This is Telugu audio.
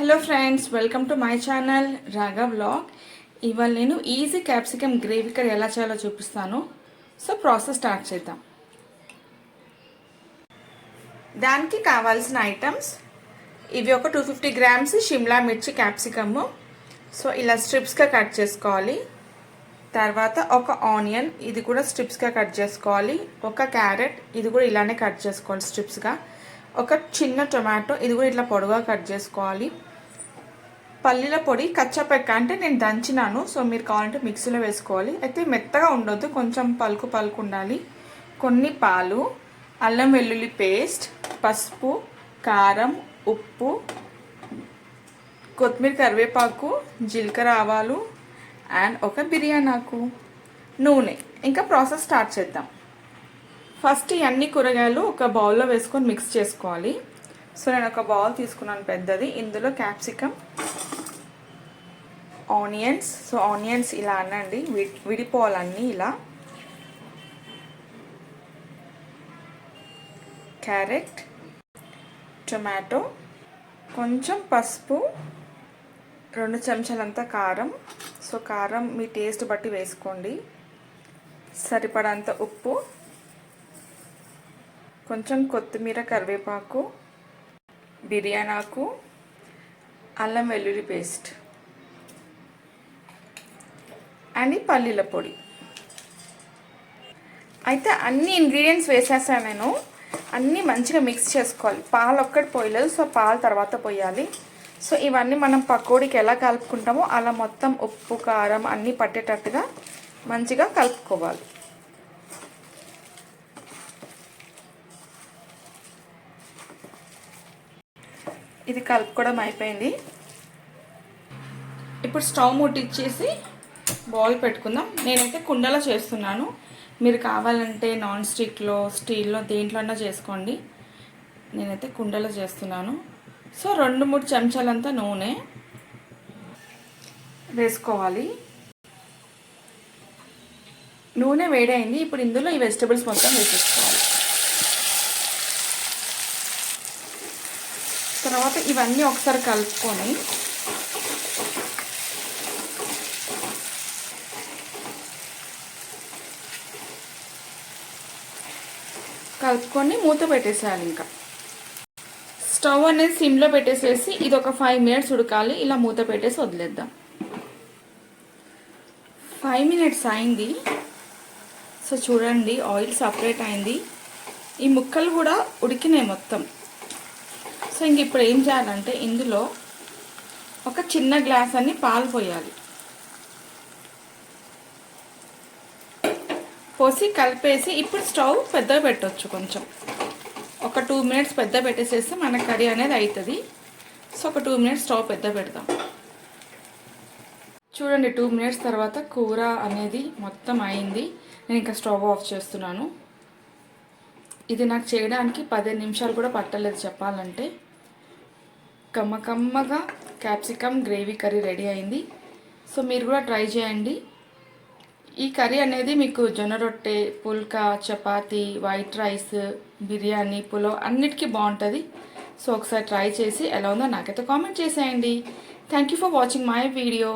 Hello friends, welcome to my channel రాగా వ్లాగ్. ఇవాళ నేను ఈజీ క్యాప్సికమ్ గ్రేవీ కర్రీ ఎలా చేయాలో చూపిస్తాను. సో ప్రాసెస్ స్టార్ట్ చేద్దాం. దానికి కావాల్సిన ఐటమ్స్ ఇవి: ఒక 250 గ్రామ్స్ షిమ్లా మిర్చి క్యాప్సికమ్, సో ఇలా స్ట్రిప్స్గా కట్ చేసుకోవాలి. తర్వాత ఒక ఆనియన్, ఇది కూడా స్ట్రిప్స్గా కట్ చేసుకోవాలి. ఒక క్యారెట్, ఇది కూడా ఇలానే కట్ చేసుకోవాలి స్ట్రిప్స్గా. ఒక చిన్న టొమాటో, ఇది కూడా ఇట్లా పొడవుగా కట్ చేసుకోవాలి. పల్లీల పొడి కచ్చపెక్క, అంటే నేను దంచినాను, సో మీరు కావాలంటే మిక్సీలో వేసుకోవాలి. అయితే మెత్తగా ఉండొద్దు, కొంచెం పలుకు పలుకు ఉండాలి. కొన్ని పాలు, అల్లం వెల్లుల్లి పేస్ట్, పసుపు, కారం, ఉప్పు, కొత్తిమీర, కరివేపాకు, జీలకర్ర, ఆవాలు అండ్ ఒక బిర్యానీ ఆకు, నూనె. ఇంకా ప్రాసెస్ స్టార్ట్ చేద్దాం. ఫస్ట్ ఈ అన్ని కూరగాయలు ఒక బౌల్లో వేసుకొని మిక్స్ చేసుకోవాలి. సో నేను ఒక బౌల్ తీసుకున్నాను పెద్దది. ఇందులో క్యాప్సికమ్, ఆనియన్స్, సో ఆనియన్స్ ఇలా అనండి, విడిపోవాలన్నీ ఇలా. క్యారెట్, టొమాటో, కొంచెం పసుపు, 2 చెంచాలంతా కారం, సో కారం మీ టేస్ట్ బట్టి వేసుకోండి. సరిపడంత ఉప్పు, కొంచెం కొత్తిమీర, కరివేపాకు, బిర్యానీ ఆకు, అల్లం వెల్లుల్లి పేస్ట్ అండ్ పల్లీల పొడి. అయితే అన్ని ఇంగ్రీడియంట్స్ వేసేసాను నేను. అన్నీ మంచిగా మిక్స్ చేసుకోవాలి. పాలు ఒక్కటి పోయలేదు, సో పాలు తర్వాత పోయాలి. సో ఇవన్నీ మనం పకోడీకి ఎలా కలుపుకుంటామో అలా మొత్తం ఉప్పు, కారం అన్నీ పట్టేటట్టుగా మంచిగా కలుపుకోవాలి. ఇది కలుపుకోవడం అయిపోయింది. ఇప్పుడు స్టవ్ ముట్టించేసి బౌల్ పెట్టుకుందాం. నేనైతే కుండలో చేస్తున్నాను. మీరు కావాలంటే నాన్ స్టిక్లో, స్టీల్లో, దేంట్లోన్నా చేసుకోండి. నేనైతే కుండలో చేస్తున్నాను. సో 2-3 చెంచాలంతా నూనె వేసుకోవాలి. నూనె వేడైంది. ఇప్పుడు ఇందులో ఈ వెజిటబుల్స్ మొత్తం వేసేసుకోవాలి. తర్వాత ఇవన్నీ ఒకసారి కలుపుకొని మూత పెట్టేసేయాలి. ఇంకా స్టవ్ అనేది సిమ్లో పెట్టేసేసి ఇది ఒక 5 మినిట్స్ ఉడకాలి. ఇలా మూత పెట్టేసి వదిలేద్దాం. 5 మినిట్స్ అయింది. సో చూడండి, ఆయిల్ సపరేట్ అయింది. ఈ ముక్కలు కూడా ఉడికినాయి మొత్తం. సో ఇంక ఇప్పుడు ఏం చేయాలంటే ఇందులో ఒక చిన్న గ్లాస్ అన్ని పాలు పోయాలి. పోసి కలిపేసి ఇప్పుడు స్టవ్ పెద్దగా పెట్టవచ్చు. కొంచెం ఒక 2 మినిట్స్ పెద్ద పెట్టేసేస్తే మన కర్రీ అనేది అవుతుంది. సో ఒక 2 మినిట్స్ స్టవ్ పెద్ద పెడదాం. చూడండి, 2 మినిట్స్ తర్వాత కూర అనేది మొత్తం అయింది. నేను ఇంకా స్టవ్ ఆఫ్ చేస్తున్నాను. ఇది నాకు చేయడానికి 15 నిమిషాలు కూడా పట్టలేదు చెప్పాలంటే. కమ్మగా క్యాప్సికమ్ గ్రేవీ కర్రీ రెడీ అయింది. సో మీరు కూడా ట్రై చేయండి. ఈ కర్రీ అనేది మీకు జొన్న రొట్టె, పుల్కా, చపాతీ, వైట్ రైస్, బిర్యానీ, పులావ్ అన్నిటికీ బాగుంటుంది. సో ఒకసారి ట్రై చేసి ఎలా ఉందో నాకైతే కామెంట్ చేసేయండి. Thank you for watching my video.